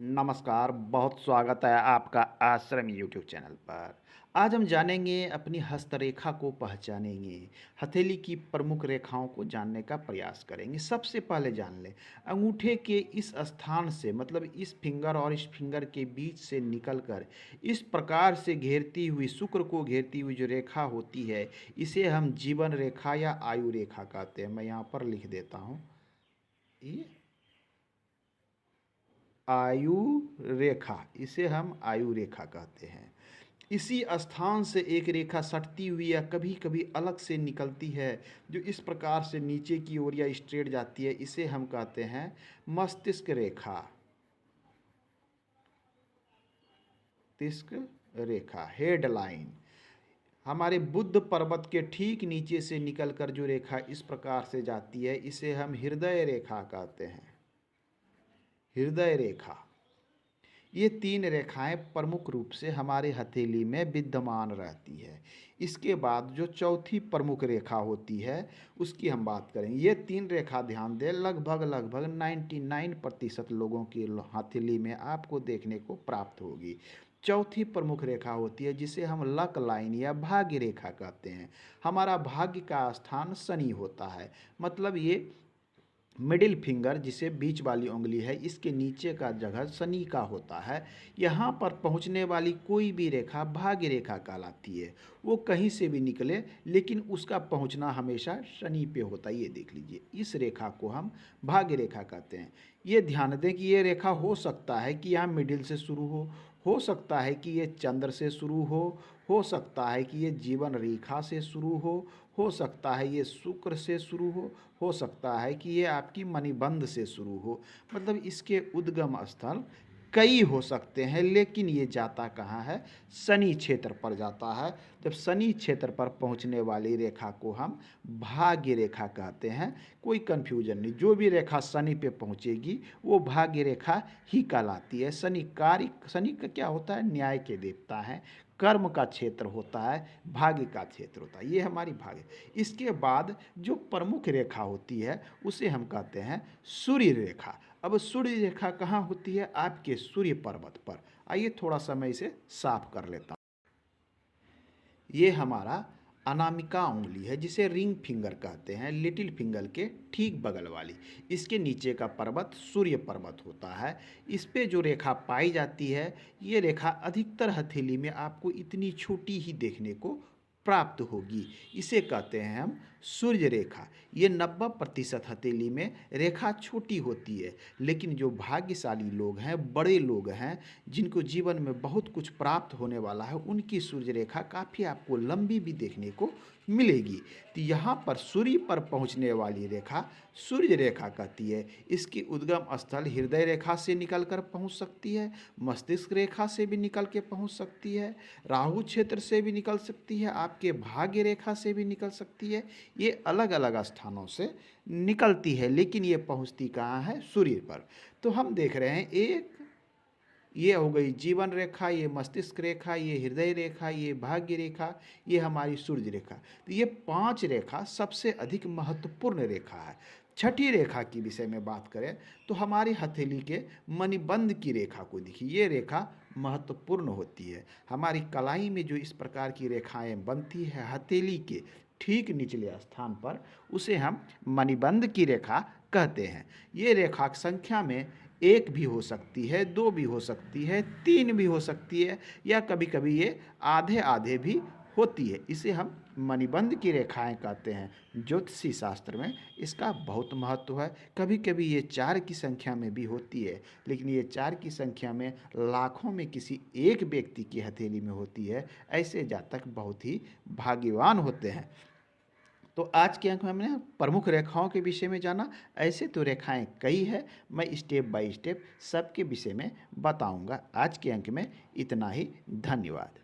नमस्कार, बहुत स्वागत है आपका आश्रम यूट्यूब चैनल पर। आज हम जानेंगे अपनी हस्तरेखा को पहचानेंगे, हथेली की प्रमुख रेखाओं को जानने का प्रयास करेंगे। सबसे पहले जान लें, अंगूठे के इस स्थान से मतलब इस फिंगर और इस फिंगर के बीच से निकलकर इस प्रकार से घेरती हुई शुक्र को घेरती हुई जो रेखा होती है, इसे हम जीवन रेखा या आयु रेखा कहते हैं। मैं यहाँ पर लिख देता हूँ, ये आयु रेखा, इसे हम आयु रेखा कहते हैं। इसी स्थान से एक रेखा सटती हुई या कभी कभी अलग से निकलती है, जो इस प्रकार से नीचे की ओर या स्ट्रेट जाती है, इसे हम कहते हैं मस्तिष्क रेखा। मस्तिष्क रेखा, हेडलाइन। हमारे बुद्ध पर्वत के ठीक नीचे से निकलकर जो रेखा इस प्रकार से जाती है, इसे हम हृदय रेखा कहते हैं। हृदय रेखा। ये तीन रेखाएं प्रमुख रूप से हमारे हथेली में विद्यमान रहती है। इसके बाद जो चौथी प्रमुख रेखा होती है, उसकी हम बात करेंगे। ये तीन रेखा ध्यान दें, लगभग लगभग 99% लोगों की हथेली में आपको देखने को प्राप्त होगी। चौथी प्रमुख रेखा होती है जिसे हम लक लाइन या भाग्य रेखा कहते हैं। हमारा भाग्य का स्थान शनि होता है, मतलब ये मिडिल फिंगर जिसे बीच वाली उंगली है, इसके नीचे का जगह शनि का होता है। यहाँ पर पहुँचने वाली कोई भी रेखा भाग्य रेखा कहलाती है। वो कहीं से भी निकले, लेकिन उसका पहुँचना हमेशा शनि पे होता है। ये देख लीजिए, इस रेखा को हम भाग्य रेखा कहते हैं। ये ध्यान दें कि ये रेखा हो सकता है कि यहाँ मिडिल से शुरू हो सकता है कि ये चंद्र से शुरू हो सकता है कि ये जीवन रेखा से शुरू हो सकता है ये शुक्र से शुरू हो सकता है कि ये आपकी मणिबंध से शुरू हो। मतलब इसके उद्गम स्थल कई हो सकते हैं, लेकिन ये जाता कहाँ है? शनि क्षेत्र पर जाता है। जब शनि क्षेत्र पर पहुंचने वाली रेखा को हम भाग्य रेखा कहते हैं। कोई कन्फ्यूजन नहीं, जो भी रेखा शनि पे पहुंचेगी वो भाग्य रेखा ही कहलाती है। शनि का क्या होता है? न्याय के देवता है, कर्म का क्षेत्र होता है, भाग्य का क्षेत्र होता है। ये हमारी भाग्य। इसके बाद जो प्रमुख रेखा होती है उसे हम कहते हैं सूर्य रेखा। अब सूर्य रेखा कहाँ होती है? आपके सूर्य पर्वत पर। आइए थोड़ा सा मैं इसे साफ कर लेता हूँ। ये हमारा अनामिका उंगली है, जिसे रिंग फिंगर कहते हैं, लिटिल फिंगर के ठीक बगल वाली। इसके नीचे का पर्वत सूर्य पर्वत होता है। इस पे जो रेखा पाई जाती है, ये रेखा अधिकतर हथेली में आपको इतनी छोटी ही देखने को प्राप्त होगी। इसे कहते हैं हम सूर्य रेखा। ये 90% हथेली में रेखा छोटी होती है, लेकिन जो भाग्यशाली लोग हैं, बड़े लोग हैं, जिनको जीवन में बहुत कुछ प्राप्त होने वाला है, उनकी सूर्य रेखा काफ़ी आपको लंबी भी देखने को मिलेगी। तो यहाँ पर सूर्य पर पहुँचने वाली रेखा सूर्य रेखा कहती है। इसकी उद्गम स्थल हृदय रेखा से निकल कर पहुँच सकती है, मस्तिष्क रेखा से भी निकल के पहुँच सकती है, राहु क्षेत्र से भी निकल सकती है, आपके भाग्य रेखा से भी निकल सकती है। ये अलग अलग स्थानों से निकलती है, लेकिन ये पहुँचती कहाँ है? सूर्य पर। तो हम देख रहे हैं, एक ये हो गई जीवन रेखा, ये मस्तिष्क रेखा, ये हृदय रेखा, ये भाग्य रेखा, ये हमारी सूर्य रेखा। तो ये 5 रेखा सबसे अधिक महत्वपूर्ण रेखा है। छठी रेखा की विषय में बात करें तो हमारी हथेली के मणिबंध की रेखा को देखिए। ये रेखा महत्वपूर्ण होती है। हमारी कलाई में जो इस प्रकार की रेखाएं बनती है हथेली के ठीक निचले स्थान पर, उसे हम मणिबंध की रेखा कहते हैं। ये रेखा संख्या में 1 भी हो सकती है, 2 भी हो सकती है, 3 भी हो सकती है, या कभी कभी ये आधे आधे भी होती है। इसे हम मणिबंध की रेखाएं कहते हैं। ज्योतिषी शास्त्र में इसका बहुत महत्व है। कभी कभी ये 4 की संख्या में भी होती है, लेकिन ये 4 की संख्या में लाखों में किसी एक व्यक्ति की हथेली में होती है। ऐसे जातक बहुत ही भाग्यवान होते हैं। तो आज के अंक में हमने प्रमुख रेखाओं के विषय में जाना। ऐसे तो रेखाएं कई है, मैं स्टेप बाय स्टेप सबके विषय में बताऊंगा। आज के अंक में इतना ही। धन्यवाद।